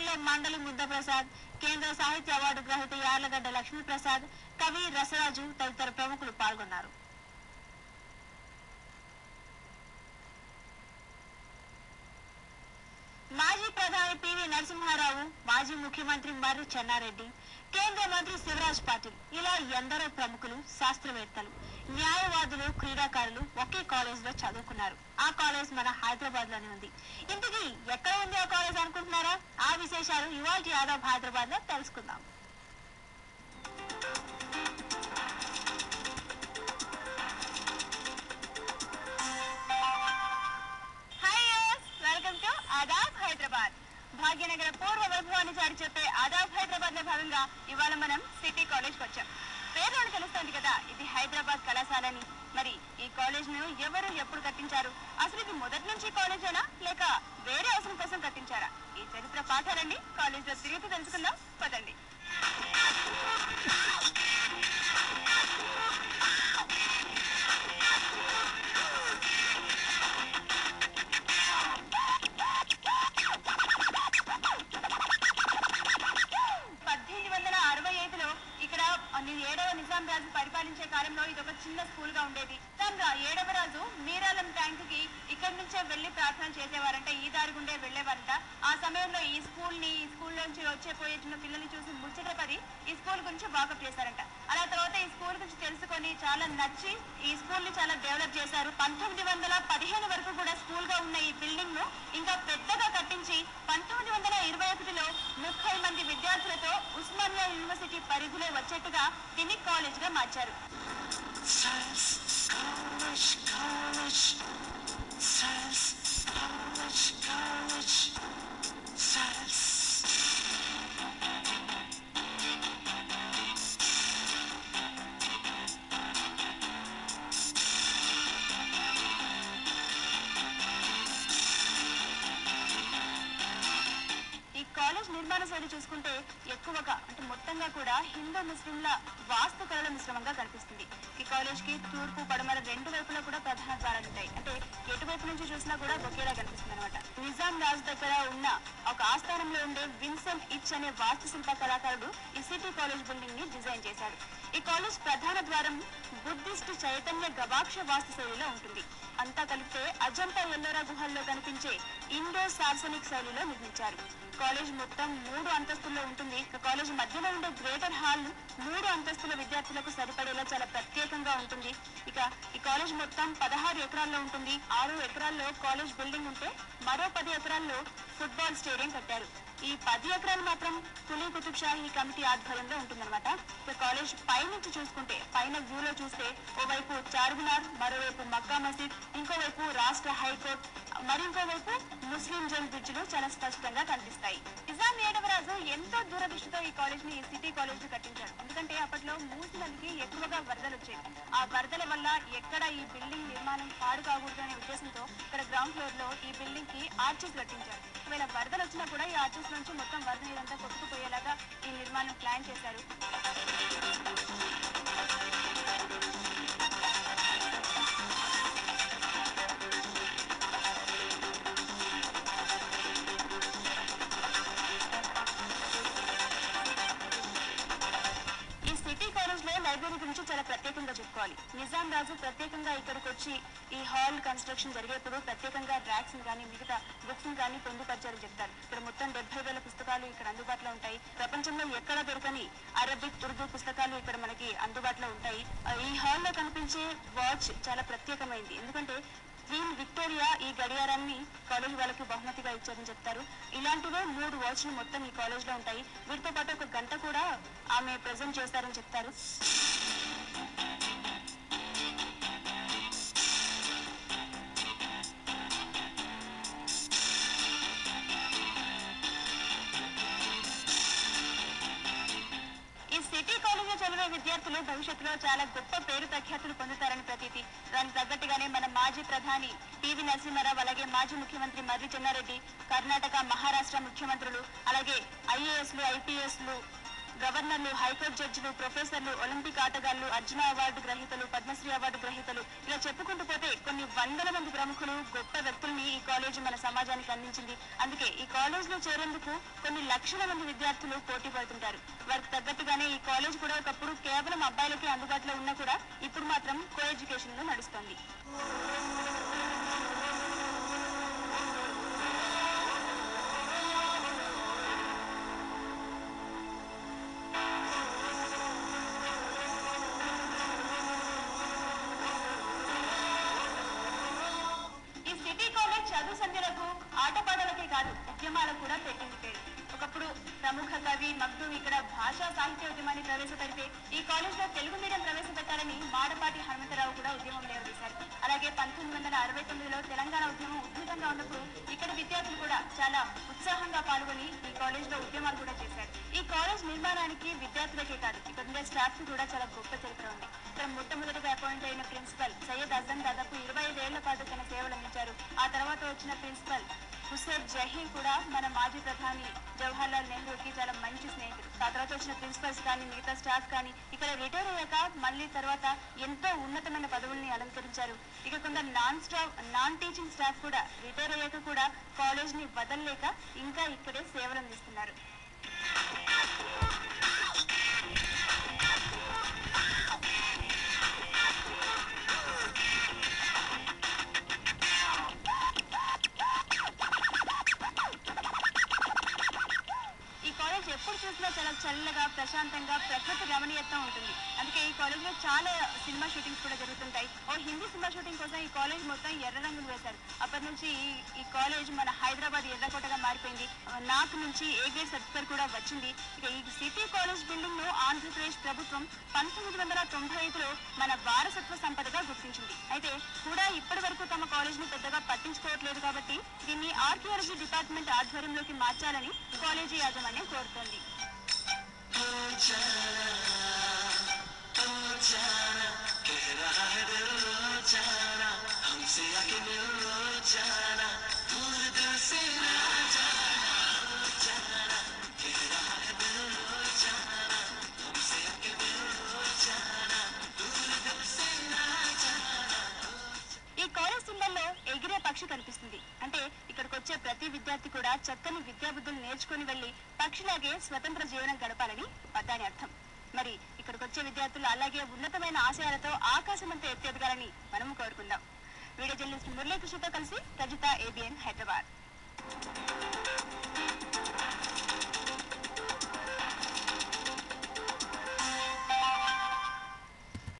కార్యక్రమంలో మండలి ముద్దప్రసాద్, కేంద్ర సాహిత్య అవార్డు గ్రహీత యార్లగడ్డ లక్ష్మీప్రసాద్, కవి రసరాజు తదితర ప్రముఖులు పాల్గొన్నారు. మాజీ ప్రధాని పివి నరసింహారావు, మాజీ ముఖ్యమంత్రి మర్రి చెన్నారెడ్డి, కేంద్ర మంత్రి శివరాజ్ పాటిల్ ఇలా ఎందరో ప్రముఖులు, శాస్త్రవేత్తలు, న్యాయవాదులు, క్రీడాకారులు ఒకే కాలేజ్ లో చదువుకున్నారు. ఆ కాలేజ్ మన హైదరాబాద్ లోనే ఉంది. ఇంతకీ ఎక్కడ ఉంది ఆ కాలేజ్ అనుకుంటున్నారా? ఆ విశేషాలు ఇవాల్టి ఆదాబ్ హైదరాబాద్ లో తెలుసుకుందాం. Welcome to Aadab Hyderabad. భాగ్యనగర పూర్వ వైభవాన్ని చాటి చెప్పే ఆదాబ్ హైదరాబాద్ లో భాగంగా ఇవాళ మనం సిటీ కాలేజ్ వచ్చాం. పేరులోనే తెలుస్తోంది కదా, ఇది హైదరాబాద్ కళాశాలని. మరి ఈ కాలేజ్ ను ఎవరు ఎప్పుడు కట్టించారు? అసలు ఇది మొదటి నుంచి కాలేజేనా లేక వేరే అవసరం కోసం కట్టించారా? ఈ చరిత్ర పాఠాలన్నీ కాలేజ్ లో తిరిగి తెలుసుకుందాం. పదండి. నిజాం రాజు పరిపాలించే కాలంలో ఇది ఒక చిన్న స్కూల్ గా ఉండేది. 7వ రాజు మీరాలం ట్యాంక్ కి ఇక్కడి నుంచే వెళ్లి ప్రార్థన చేసేవారంట, ఈ దారి గుండే వెళ్లేవారంట. ఆ సమయంలో ఈ స్కూల్ నుంచి వచ్చేపోయే చిన్న పిల్లల్ని చూసి ముచ్చటపడి ఈ స్కూల్ గురించి వాకప్ చేశారంట. అలా తర్వాత ఈ స్కూల్ గురించి తెలుసుకొని చాలా నచ్చి ఈ స్కూల్ ని చాలా డెవలప్ చేశారు. 1915 వరకు కూడా స్కూల్ గా ఉన్న ఈ బిల్డింగ్ ను ఇంకా పెద్దగా కట్టించి 1921లో 30 మంది విద్యార్థులతో ఉస్మానియా యూనివర్సిటీ పరిధిలో వచ్చేట్టుగా దీన్ని కాలేజ్ గా మార్చారు. నిర్మాణ శైలి చూసుకుంటే ఎక్కువగా అంటే మొత్తంగా కూడా హిందూ ముస్లింల వాస్తు కళల మిశ్రమంగా కనిపిస్తుంది. ఈ కాలేజ్ కి తూర్పు పడమర రెండు వైపులా కూడా ప్రధాన ద్వారాలు ఉంటాయి. అంటే ఎటువైపు నుంచి చూసినా కూడా ఒకేలా కనిపిస్తుంది అనమాట. నిజాం రాజు దగ్గర ఉన్న ఒక ఆస్థానంలో ఉండే విన్సెంట్ ఇచ్ అనే వాస్తుశిల్ప కళాకారుడు ఈ సిటీ కాలేజ్ బిల్డింగ్ ని డిజైన్ చేశాడు. ఈ కాలేజ్ ప్రధాన ద్వారం బుద్ధిస్ట్ చైతన్య గవాక్ష వాస్తు శైలిలో ఉంటుంది. అంతా కలిపితే అజంతా ఎల్లోరా గుహల్లో కనిపించే ఇండో సార్సనిక్ శైలిలో నిర్మించారు. కాలేజ్ మొత్తం 3 అంతస్తుల్లో ఉంటుంది. కాలేజ్ మధ్యలో ఉండే గ్రేటర్ హాల్ 3 అంతస్తుల విద్యార్థులకు సరిపడేలా చాలా ప్రత్యేకంగా ఉంటుంది. ఇక ఈ కాలేజ్ మొత్తం 16 ఎకరాల్లో ఉంటుంది. 6 ఎకరాల్లో కాలేజ్ బిల్డింగ్ ఉంటే మరో 10 ఎకరాల్లో ఫుట్బాల్ స్టేడియం కట్టారు. ఈ 10 ఎకరాలు మాత్రం కులీ కుతుబ్ షాహీ కమిటీ ఆధ్వర్యంలో ఉంటుందన్నమాట. కాలేజ్ పై నుంచి చూసుకుంటే పైన వ్యూలో చూస్తే ఓవైపు చార్మినార్, మరోవైపు మక్కా మసీద్, ఇంకోవైపు రాష్ట్ర హైకోర్టు, మరింకోవైపు ముస్లిం జైల్ బ్రిడ్జ్లు చాలా స్పష్టంగా కనిపిస్తాయి. నిజాం 7వ రాజు ఎంతో దూరదృష్టితో ఈ కాలేజ్ ని సిటీ కాలేజ్ ని కట్టించాడు. ఎందుకంటే అప్పట్లో మూసి నదికి ఎక్కువగా వరదలు వచ్చాయి. ఆ వరదల వల్ల ఎక్కడ ఈ బిల్డింగ్ నిర్మాణం పాడు కాకూడదు అనే ఉద్దేశంతో ఇక్కడ గ్రౌండ్ ఫ్లోర్ లో ఈ బిల్డింగ్ కి ఆర్చెస్ కట్టించారు. ఒకవేళ వరదలు వచ్చినా కూడా ఈ ఆర్చెస్ నుంచి మొత్తం వరద నీరంతా కొట్టుకుపోయేలాగా ఈ నిర్మాణం ప్లాన్ చేశారు. లైబ్రరీ గురించి చాలా ప్రత్యేకంగా చెప్పుకోవాలి. నిజాం రాజు ప్రత్యేకంగా ఇక్కడికి వచ్చి ఈ హాల్ కన్స్ట్రక్షన్ జరిగేప్పుడు ప్రత్యేకంగా ర్యాక్స్ కానీ మిగతా బుక్స్ కానీ పొందుపరిచారని చెప్తారు. ఇక్కడ మొత్తం 70,000 పుస్తకాలు ఇక్కడ అందుబాటులో ఉంటాయి. ప్రపంచంలో ఎక్కడ దొరకని అరబిక్, ఉర్దూ పుస్తకాలు ఇక్కడ మనకి అందుబాటులో ఉంటాయి. ఈ హాల్లో కనిపించే వాచ్ చాలా ప్రత్యేకమైంది. ఎందుకంటే క్వీన్ విక్టోరియా ఈ గడియారాన్ని కాలేజ్ వాళ్ళకి బహుమతిగా ఇచ్చారని చెప్తారు. ఇలాంటివే 3 వాచ్లు మొత్తం ఈ కాలేజ్ లో ఉంటాయి. వీటితో పాటు 1 గంట కూడా ఆమె ప్రెజెంట్ చేస్తారని చెప్తారు. విద్యార్థులు భవిష్యత్తులో చాలా గొప్ప పేరు ప్రఖ్యాతులు పొందుతారని ప్రతీతి. దానికి తగ్గట్టుగానే మన మాజీ ప్రధాని పివి నరసింహారావు, అలాగే మాజీ ముఖ్యమంత్రి మర్రి చెన్నారెడ్డి, కర్ణాటక, మహారాష్ట్ర ముఖ్యమంత్రులు, అలాగే IASలు, IPSలు, గవర్నర్లు, హైకోర్టు జడ్జిలు, ప్రొఫెసర్లు, ఒలింపిక్ ఆటగాళ్లు, అర్జున అవార్డు గ్రహీతలు, పద్మశ్రీ అవార్డు గ్రహీతలు ఇలా చెప్పుకుంటూ పోతే కొన్ని వందల మంది ప్రముఖులు, గొప్ప వ్యక్తుల్ని ఈ కాలేజీ మన సమాజానికి అందించింది. అందుకే ఈ కాలేజ్ లో చేరేందుకు కొన్ని లక్షల మంది విద్యార్థులు పోటీ పడుతుంటారు. వారికి తగ్గట్టుగానే ఈ కాలేజ్ కూడా ఒకప్పుడు కేవలం అబ్బాయిలకే అందుబాటులో ఉన్నా కూడా ఇప్పుడు మాత్రం కో ఎడ్యుకేషన్ లో నడుస్తోంది. చదువు సంధ్యలకు, ఆటపాటలకే కాదు ఉద్యమాలకు కూడా పెట్టింది పేరు. ఒకప్పుడు ప్రముఖ కవి మగ్దు ఇక్కడ భాషా సాహిత్య ఉద్యమాన్ని ప్రవేశపెడితే ఈ కాలేజ్ లో తెలుగు మీడియం ప్రవేశపెట్టాలని మాడపాటి హనుమంతరావు కూడా ఉద్యమం లేవదీశారు. అలాగే 1969లో తెలంగాణ ఉద్యమం ఉధృతంగా ఉన్నప్పుడు ఇక్కడ విద్యార్థులు కూడా చాలా ఉత్సాహంగా పాల్గొని ఈ కాలేజ్ లో ఉద్యమాలు కూడా చేశారు. ఈ కాలేజ్ నిర్మాణానికి విద్యార్థులకే కాదు ఇక్కడ ఉండే స్టాఫ్ కి కూడా చాలా గొప్ప చరిత్ర ఉంది. ఇక్కడ మొట్టమొదటిగా అపాయింట్ అయిన ప్రిన్సిపల్ సయ్యద్ అజమ్ దాదాపు 25 ఏళ్ల పాటు తన సేవలు అందించారు. ఆ తర్వాత వచ్చిన ప్రిన్సిపల్ హుస్సేన్ జహీర్ కూడా మన మాజీ ప్రధాని జవహర్లాల్ నెహ్రూకి చాలా మంచి స్నేహితుడు. ఆ తర్వాత వచ్చిన ప్రిన్సిపల్స్ కానీ మిగతా స్టాఫ్ కానీ ఇక్కడ రిటైర్ అయ్యాక మళ్ళీ తర్వాత ఎంతో ఉన్నతమైన పదవుల్ని అలంకరించారు. ఇక కొందరు నాన్ టీచింగ్ స్టాఫ్ కూడా రిటైర్ అయ్యాక కూడా కాలేజ్ ని వదలలేక ఇంకా ఇక్కడే సేవలు అందిస్తున్నారు. ఎప్పుడు చూసినా చాలా చల్లగా, ప్రశాంతంగా, ప్రకృతి రమణీయత్వం ఉంటుంది. అందుకే ఈ కాలేజ్ లో చాలా సినిమా షూటింగ్స్ కూడా జరుగుతుంటాయి. హిందీ సినిమా షూటింగ్ కోసం ఈ కాలేజ్ మొత్తం ఎర్ర రంగులు వేశారు. అప్పటి నుంచి ఈ కాలేజ్ మన హైదరాబాద్ ఎర్రకోటగా మారిపోయింది. నాకు నుంచి ఏ గ్రేడ్ సర్టిఫికేట్ కూడా వచ్చింది. ఇక ఈ సిటీ కాలేజ్ బిల్డింగ్ ను ఆంధ్రప్రదేశ్ ప్రభుత్వం 1995లో మన వారసత్వ సంపదగా గుర్తించింది. అయితే కూడా ఇప్పటి వరకు తమ కాలేజ్ ని పెద్దగా పట్టించుకోవట్లేదు కాబట్టి దీన్ని ఆర్కియాలజీ డిపార్ట్మెంట్ ఆధ్వర్యంలోకి మార్చాలని కాలేజీ యాజమాన్యం కోరుతోంది. ఈ కాలేజ్ సింబల్లో ఎగిరే పక్షి కనిపిస్తుంది. అంటే ఇక్కడికి వచ్చే ప్రతి విద్యార్థి కూడా చక్కని విద్యాబుద్ధులు నేర్చుకుని వెళ్లి పక్షిలాగే స్వతంత్ర జీవనం గడపాలని దాని అర్థం. మరి ఇక్కడికి వచ్చే విద్యార్థులు అలాగే ఉన్నతమైన ఆశయాలతో ఆకాశమంతా ఎత్తెదగాలని మనము కోరుకుందాం. వీడియో జర్నలిస్ట్ మురళీకృష్ణతో కలిసి రజిత, ABN హైదరాబాద్.